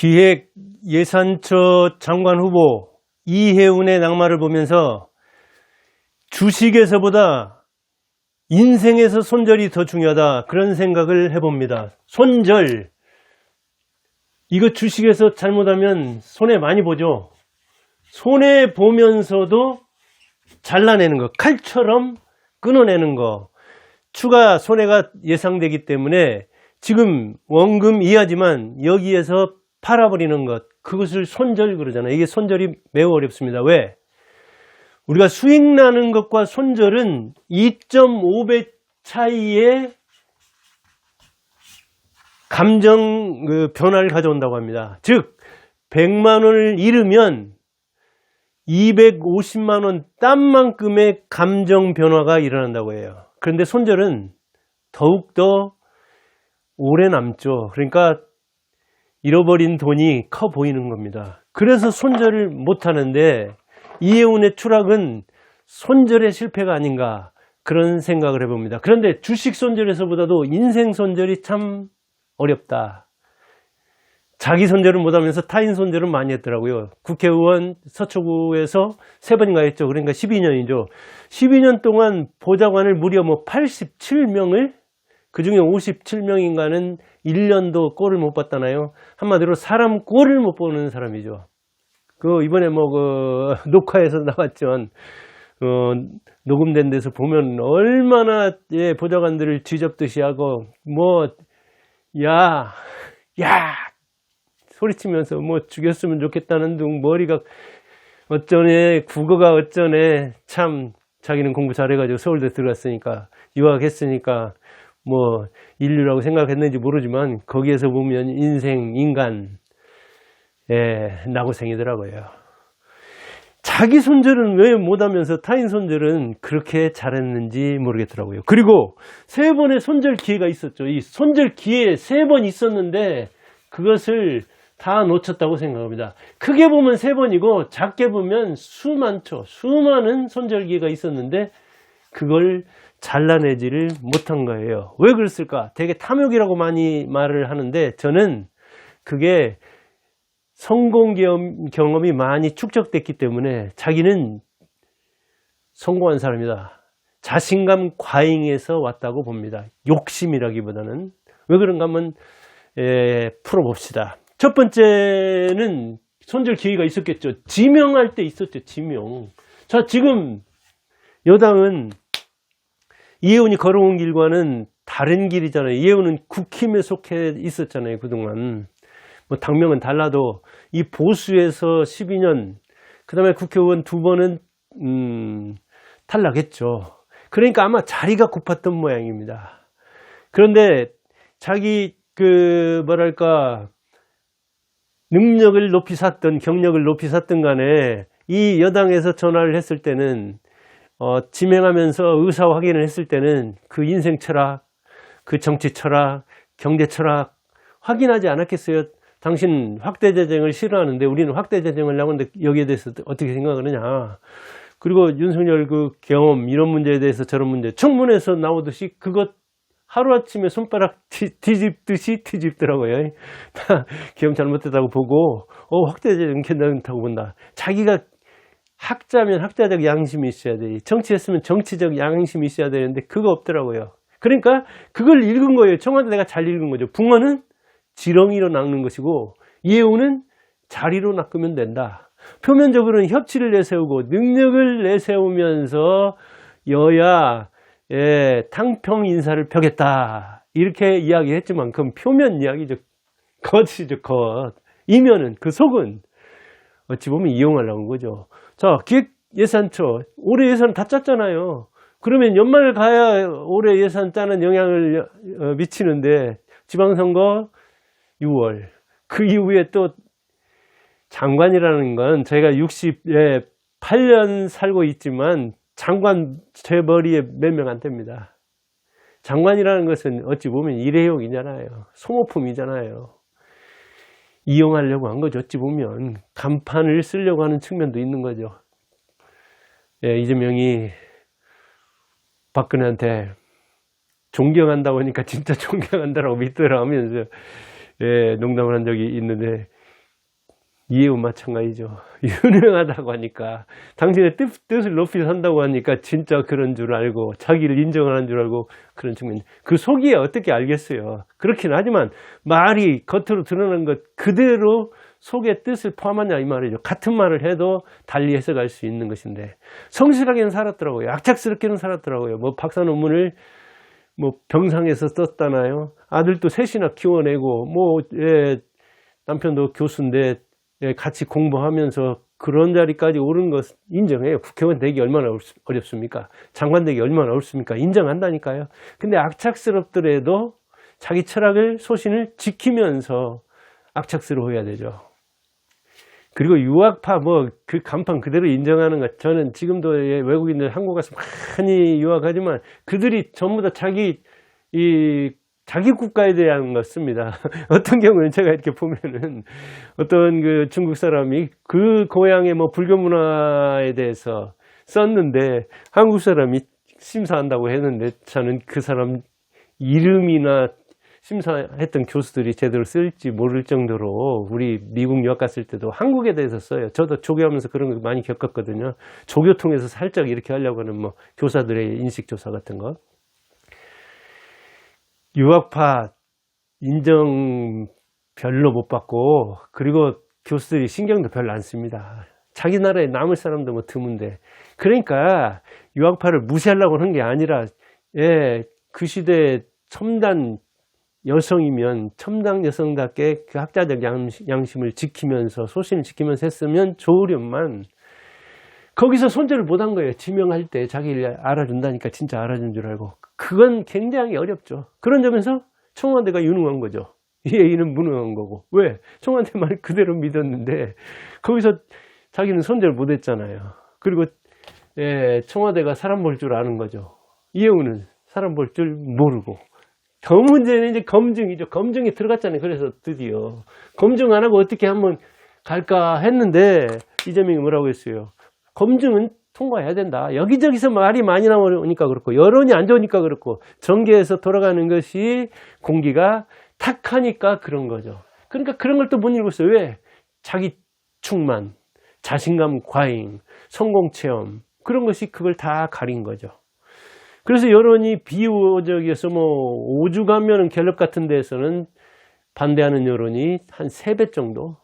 기획예산처 장관 후보 이혜훈의 낙마를 보면서 주식에서보다 인생에서 손절이 더 중요하다, 그런 생각을 해봅니다. 손절, 이거 주식에서 잘못하면 손해 많이 보죠. 손해 보면서도 잘라내는 거, 칼처럼 끊어내는 거, 추가 손해가 예상되기 때문에 지금 원금 이하지만 여기에서 팔아버리는 것, 그것을 손절 그러잖아요. 이게 손절이 매우 어렵습니다. 왜? 우리가 수익 나는 것과 손절은 2.5배 차이의 감정 변화를 가져온다고 합니다. 즉 100만 원을 잃으면 250만 원 딴 만큼의 감정 변화가 일어난다고 해요. 그런데 손절은 더욱더 오래 남죠. 그러니까 잃어버린 돈이 커 보이는 겁니다. 그래서 손절을 못 하는데 이혜훈의 추락은 손절의 실패가 아닌가, 그런 생각을 해봅니다. 그런데 주식 손절에서보다도 인생 손절이 참 어렵다. 자기 손절은 못하면서 타인 손절은 많이 했더라고요. 국회의원 서초구에서 3번인가 했죠. 그러니까 12년이죠. 12년 동안 보좌관을 무려 87명을, 그 중에 57명인가는 1년도 꼴을 못 봤다나요? 한마디로 사람 꼴을 못 보는 사람이죠. 이번에 녹화에서 나왔지만, 녹음된 데서 보면 얼마나 보좌관들을 쥐잡듯이 하고, 야! 소리치면서 죽였으면 좋겠다는 둥, 머리가 어쩌네, 국어가 어쩌네, 참, 자기는 공부 잘해가지고 서울대 들어갔으니까, 유학했으니까, 인류라고 생각했는지 모르지만, 거기에서 보면 인간, 나고생이더라고요. 자기 손절은 왜 못하면서 타인 손절은 그렇게 잘했는지 모르겠더라고요. 그리고 3번의 손절 기회가 있었죠. 이 손절 기회 3번 있었는데, 그것을 다 놓쳤다고 생각합니다. 크게 보면 3번이고 작게 보면 수많은 손절 기회가 있었는데 그걸 잘라내지를 못한 거예요. 왜 그랬을까? 되게 탐욕이라고 많이 말을 하는데, 저는 그게 성공 경험이 많이 축적됐기 때문에 자기는 성공한 사람이다, 자신감 과잉에서 왔다고 봅니다. 욕심이라기보다는. 왜 그런가 한번 풀어봅시다. 첫 번째는 손절 기회가 있었겠죠. 지명할 때 있었죠. 지명. 자, 지금 여당은 이혜훈이 걸어온 길과는 다른 길이잖아요. 이혜훈은 국힘에 속해 있었잖아요. 그동안. 당명은 달라도 이 보수에서 12년, 그 다음에 국회의원 2번은 탈락했죠. 그러니까 아마 자리가 고팠던 모양입니다. 그런데 자기 능력을 높이 샀던, 경력을 높이 샀던 간에 이 여당에서 전화를 했을 때는, 지명하면서 의사 확인을 했을 때는 그 인생 철학, 그 정치 철학, 경제 철학 확인하지 않았겠어요? 당신 확대 재정을 싫어하는데 우리는 확대 재정을 하는데 여기에 대해서 어떻게 생각하느냐. 그리고 윤석열 경험, 이런 문제에 대해서 저런 문제, 청문회에서 나오듯이 그것 하루아침에 손가락 뒤집듯이 뒤집더라고요. 경험 잘못됐다고 보고, 확대 재정 괜찮다고 본다. 자기가 학자면 학자적 양심이 있어야 돼. 정치했으면 정치적 양심이 있어야 되는데 그거 없더라고요. 그러니까 그걸 읽은 거예요. 청와대 내가 잘 읽은 거죠. 붕어는 지렁이로 낚는 것이고 이혜훈은 자리로 낚으면 된다. 표면적으로는 협치를 내세우고 능력을 내세우면서 여야 탕평 인사를 펴겠다, 이렇게 이야기했지만 그건 표면 이야기죠. 겉이죠, 겉. 이면은, 그 속은 어찌 보면 이용하려고 한 거죠. 자, 기획예산처 올해 예산 다 짰잖아요. 그러면 연말 가야 올해 예산 짜는 영향을 미치는데, 지방선거 6월, 그 이후에 또 장관이라는 건 저희가 68년 살고 있지만 장관 재벌이에 몇 명 안 됩니다. 장관이라는 것은 어찌 보면 일회용이잖아요. 소모품이잖아요. 이용하려고 한 거죠. 어찌 보면 간판을 쓰려고 하는 측면도 있는 거죠. 이재명이 박근혜한테 존경한다고 하니까 진짜 존경한다라고 믿더라 하면서 농담을 한 적이 있는데, 이해운 마찬가지죠. 유능하다고 하니까, 당신의 뜻을 높이 산다고 하니까 진짜 그런 줄 알고 자기를 인정하는 줄 알고 그런 측면. 그 속이야 어떻게 알겠어요. 그렇긴 하지만 말이 겉으로 드러난 것 그대로 속의 뜻을 포함하냐 이 말이죠. 같은 말을 해도 달리 해석할 수 있는 것인데 성실하게는 살았더라고요. 악착스럽게는 살았더라고요. 뭐 박사 논문을 뭐 병상에서 썼다나요. 아들도 셋이나 키워내고 뭐 남편도 교수인데 같이 공부하면서 그런 자리까지 오른 것 인정해요. 국회의원 되기 얼마나 어렵습니까? 장관 되기 얼마나 어렵습니까? 인정한다니까요. 근데 악착스럽더라도 자기 철학을 소신을 지키면서 악착스러워야 되죠. 그리고 유학파 뭐 그 간판 그대로 인정하는 것, 저는 지금도 외국인들 한국 가서 많이 유학하지만 그들이 전부 다 자기 국가에 대한 것 씁니다. 어떤 경우는 제가 이렇게 보면은 어떤 그 중국 사람이 그 고향의 뭐 불교 문화에 대해서 썼는데 한국 사람이 심사한다고 했는데 저는 그 사람 이름이나 심사했던 교수들이 제대로 쓸지 모를 정도로 우리 미국 유학 갔을 때도 한국에 대해서 써요. 저도 조교하면서 그런 거 많이 겪었거든요. 조교 통해서 살짝 이렇게 하려고 하는 뭐 교사들의 인식조사 같은 거. 유학파 인정 별로 못 받고 그리고 교수들이 신경도 별로 안 씁니다. 자기 나라에 남을 사람도 뭐 드문데. 그러니까 유학파를 무시하려고 하는 게 아니라 그 시대에 첨단 여성이면 첨단 여성답게 그 학자적 양심을 지키면서 소신을 지키면서 했으면 좋으련만 거기서 손절을 못한 거예요. 지명할 때 자기를 알아준다니까 진짜 알아준 줄 알고. 그건 굉장히 어렵죠. 그런 점에서 청와대가 유능한 거죠. 이는 무능한 거고. 왜? 청와대 말 그대로 믿었는데 거기서 자기는 손절 못했잖아요. 그리고 청와대가 사람 볼 줄 아는 거죠. 이해우는 사람 볼 줄 모르고. 더 문제는 이제 검증이죠. 검증에 들어갔잖아요. 그래서 드디어 검증 안 하고 어떻게 한번 갈까 했는데 이재명이 뭐라고 했어요. 검증은 통과해야 된다. 여기저기서 말이 많이 나오니까 그렇고 여론이 안 좋으니까 그렇고 정계에서 돌아가는 것이 공기가 탁하니까 그런 거죠. 그러니까 그런 걸 또 못 읽었어요. 왜? 자기 충만, 자신감 과잉, 성공 체험 그런 것이 그걸 다 가린 거죠. 그래서 여론이 비우호적이어서 뭐 오죽하면 갤럽 같은 데에서는 반대하는 여론이 한 3배 정도.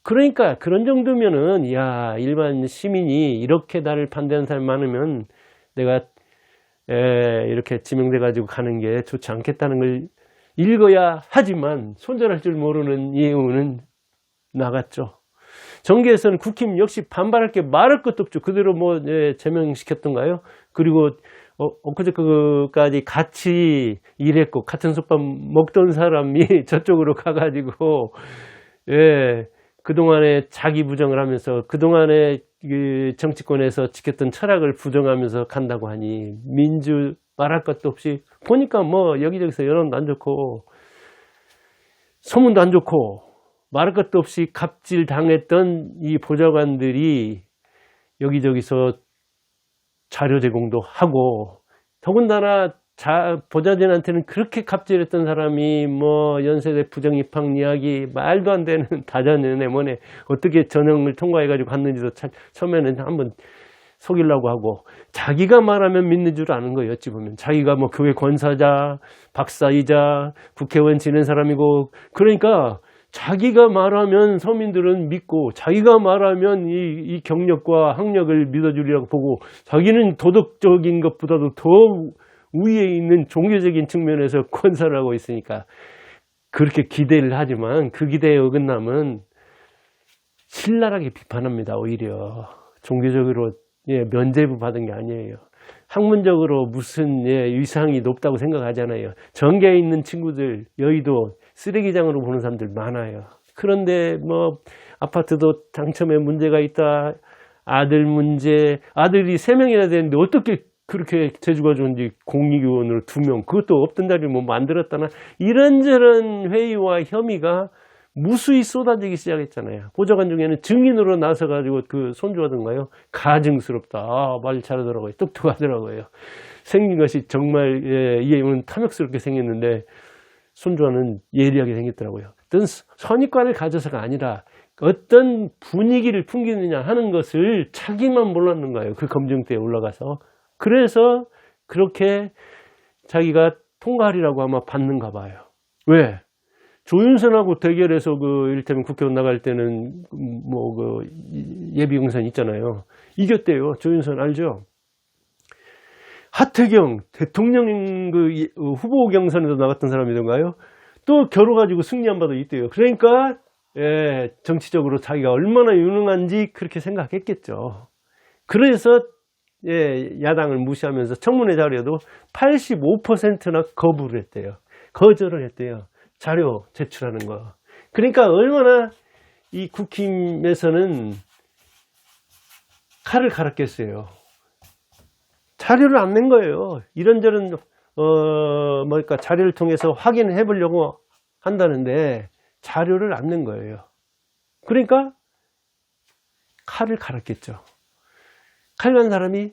그러니까 그런 정도면은 야 일반 시민이 이렇게 나를 반대하는 사람이 많으면 내가 이렇게 지명돼 가지고 가는 게 좋지 않겠다는 걸 읽어야 하지만 손절할 줄 모르는 이해우는 나갔죠. 정계에서는 국힘 역시 반발할 게 말할 것도 없죠. 그대로 뭐 제명시켰던가요? 그리고 엊그제까지 같이 일했고 같은 솥밥 먹던 사람이 저쪽으로 가가지고 그동안에 자기 부정을 하면서 그동안에 그 정치권에서 지켰던 철학을 부정하면서 간다고 하니 민주 말할 것도 없이 보니까 뭐 여기저기서 여론도 안 좋고 소문도 안 좋고 말할 것도 없이 갑질 당했던 이 보좌관들이 여기저기서 자료 제공도 하고 더군다나 보좌진한테는 그렇게 갑질했던 사람이 뭐 연세대 부정입학 이야기 말도 안 되는 다자연애 뭐네 어떻게 전형을 통과해가지고 갔는지도 처음에는 한번 속이려고 하고 자기가 말하면 믿는 줄 아는 거예요. 어찌 보면 자기가 뭐 교회 권사자, 박사이자 국회의원 지낸 사람이고 그러니까 자기가 말하면 서민들은 믿고 자기가 말하면 이 경력과 학력을 믿어주리라고 보고 자기는 도덕적인 것보다도 더 위에 있는 종교적인 측면에서 권사를 하고 있으니까 그렇게 기대를 하지만 그 기대에 어긋나면 신랄하게 비판합니다. 오히려 종교적으로 면죄부 받은 게 아니에요. 학문적으로 무슨 위상이 높다고 생각하잖아요. 정계에 있는 친구들 여의도 쓰레기장으로 보는 사람들 많아요. 그런데 뭐 아파트도 당첨에 문제가 있다. 아들 문제, 아들이 3명이나 되는데 어떻게 그렇게 재주가 좋은지 공익의원으로 2명, 그것도 없던 자리를 뭐 만들었다나 이런저런 회의와 혐의가 무수히 쏟아지기 시작했잖아요. 보좌관 중에는 증인으로 나서가지고 그 손주하던가요? 가증스럽다. 말 잘하더라고요. 똑똑하더라고요. 생긴 것이 정말 이해는 탐욕스럽게 생겼는데 손주와는 예리하게 생겼더라고요. 어떤 선입관을 가져서가 아니라 어떤 분위기를 풍기느냐 하는 것을 자기만 몰랐는 거예요. 그 검증대에 올라가서. 그래서 그렇게 자기가 통과하리라고 아마 받는가 봐요. 왜? 조윤선하고 대결해서 이를테면 국회의원 나갈 때는 예비경선 있잖아요. 이겼대요. 조윤선 알죠? 하태경 대통령 후보 경선에서 나갔던 사람이던가요? 또 겨뤄가지고 승리한 바도 있대요. 그러니까 정치적으로 자기가 얼마나 유능한지 그렇게 생각했겠죠. 그래서 야당을 무시하면서 청문회 자료도 85%나 거부를 했대요. 거절을 했대요. 자료 제출하는 거. 그러니까 얼마나 이 국힘에서는 칼을 갈았겠어요. 자료를 안 낸 거예요. 이런저런 자료를 통해서 확인해 보려고 한다는데 자료를 안 낸 거예요. 그러니까 칼을 갈았겠죠. 칼 난 사람이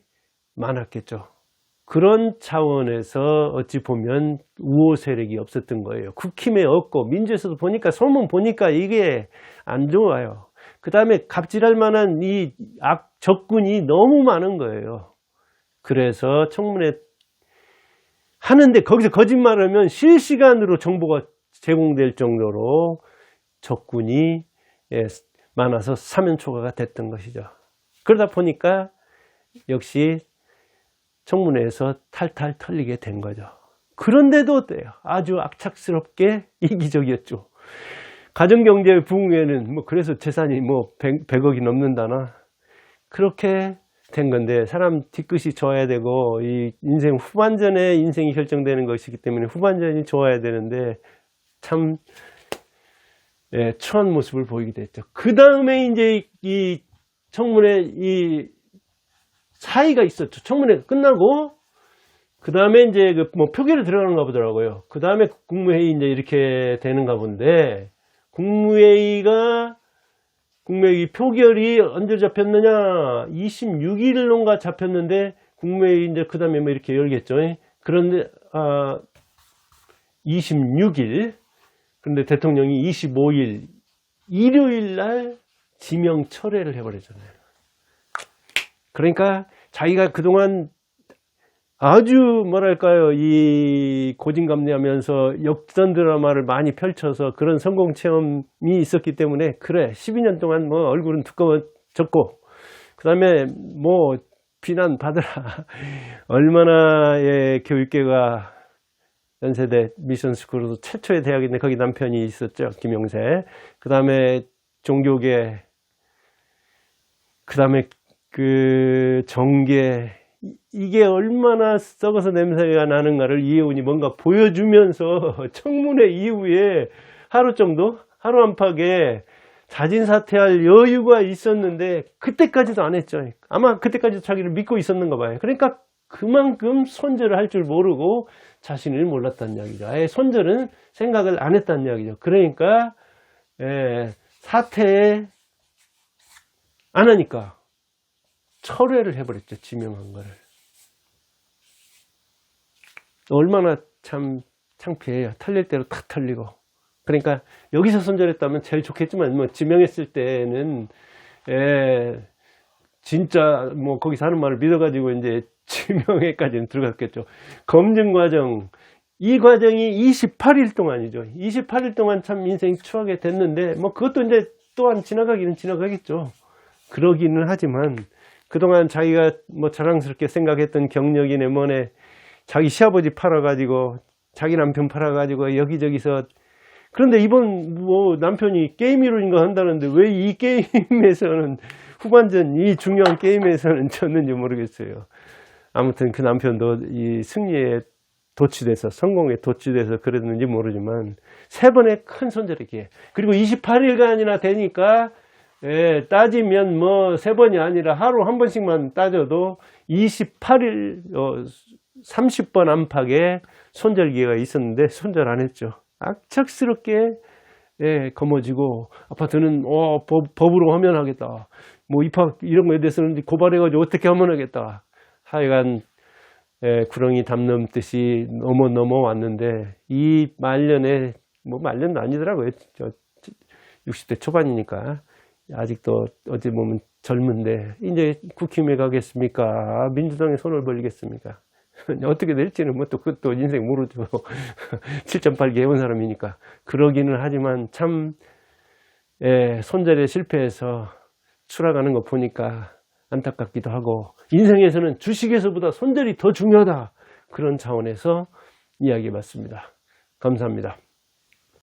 많았겠죠. 그런 차원에서 어찌 보면 우호 세력이 없었던 거예요. 국힘에 없고 민주에서도 보니까 소문 보니까 이게 안 좋아요. 그 다음에 갑질할 만한 이 적군이 너무 많은 거예요. 그래서 청문회 하는데 거기서 거짓말하면 실시간으로 정보가 제공될 정도로 적군이 많아서 사면 초과가 됐던 것이죠. 그러다 보니까 역시 청문회에서 탈탈 털리게 된 거죠. 그런데도 아주 악착스럽게 이기적이었죠. 가정경제 부흥회는 그래서 재산이 100억이 넘는다나 그렇게 된 건데, 사람 뒤끝이 좋아야 되고 이 인생 후반전에 인생이 결정되는 것이기 때문에 후반전이 좋아야 되는데 참 추한 모습을 보이게 됐죠. 그 다음에 이제 이 청문회 이 사이가 있었죠. 청문회가 끝나고 그 다음에 이제 표결에 들어가는가 보더라고요. 그 다음에 국무회의 이제 이렇게 되는가 본데, 국무회의 표결이 언제 잡혔느냐? 26일론가 잡혔는데 국무회의 이제 그 다음에 이렇게 열겠죠. 그런데 26일. 그런데 대통령이 25일 일요일 날 지명 철회를 해버렸잖아요. 그러니까 자기가 그동안 아주 이 고진감래하면서 역전 드라마를 많이 펼쳐서 그런 성공 체험이 있었기 때문에, 그래 12년 동안 얼굴은 두꺼워졌고 그 다음에 비난 받으라. 얼마나 교육계가 연세대 미션스쿨에서 최초의 대학인데 거기 남편이 있었죠. 김용세. 그 다음에 종교계, 그 다음에 정계, 이게 얼마나 썩어서 냄새가 나는가를 이혜훈이 뭔가 보여주면서 청문회 이후에 하루 안팎에 자진 사퇴할 여유가 있었는데 그때까지도 안 했죠. 아마 그때까지도 자기를 믿고 있었는가 봐요. 그러니까 그만큼 손절을 할 줄 모르고 자신을 몰랐다는 이야기죠. 아예 손절은 생각을 안 했다는 이야기죠. 그러니까 사퇴 안 하니까 철회를 해버렸죠. 지명한 거를. 얼마나 참 창피해요. 털릴 대로 탁 털리고. 그러니까 여기서 손절했다면 제일 좋겠지만 지명했을 때는 진짜 거기서 하는 말을 믿어가지고 이제 지명회까지는 들어갔겠죠. 검증 과정, 이 과정이 28일 동안이죠. 28일 동안 참 인생 추하게 됐는데 그것도 이제 또한 지나가기는 지나가겠죠. 그러기는 하지만 그동안 자기가 자랑스럽게 생각했던 경력이네 뭐네, 자기 시아버지 팔아가지고 자기 남편 팔아가지고 여기저기서, 그런데 이번 남편이 게임 이론인가 한다는데 왜 이 게임에서는 후반전 이 중요한 게임에서는 졌는지 모르겠어요. 아무튼 그 남편도 이 승리에 도취돼서, 성공에 도취돼서 그랬는지 모르지만 3번의 큰 손절의 기회, 그리고 28일간이나 되니까 따지면 3번이 아니라 하루 한 번씩만 따져도 28일 30번 안팎의 손절 기회가 있었는데 손절 안 했죠. 악착스럽게 거머쥐고, 아파트는 법으로 하면 하겠다, 입학 이런 거에 대해서는 고발해가지고 어떻게 하면 하겠다, 하여간 구렁이 담 넘듯이 넘어왔는데, 이 말년에 말년도 아니더라고요. 60대 초반이니까 아직도 어찌 보면 젊은데 이제 국힘에 가겠습니까? 민주당에 손을 벌리겠습니까? 어떻게 될지는 뭐 또 그것도 인생 모르죠. 7.8개 해온 사람이니까. 그러기는 하지만 참 손절에 실패해서 추락하는 거 보니까 안타깝기도 하고, 인생에서는 주식에서보다 손절이 더 중요하다, 그런 차원에서 이야기해봤습니다. 감사합니다.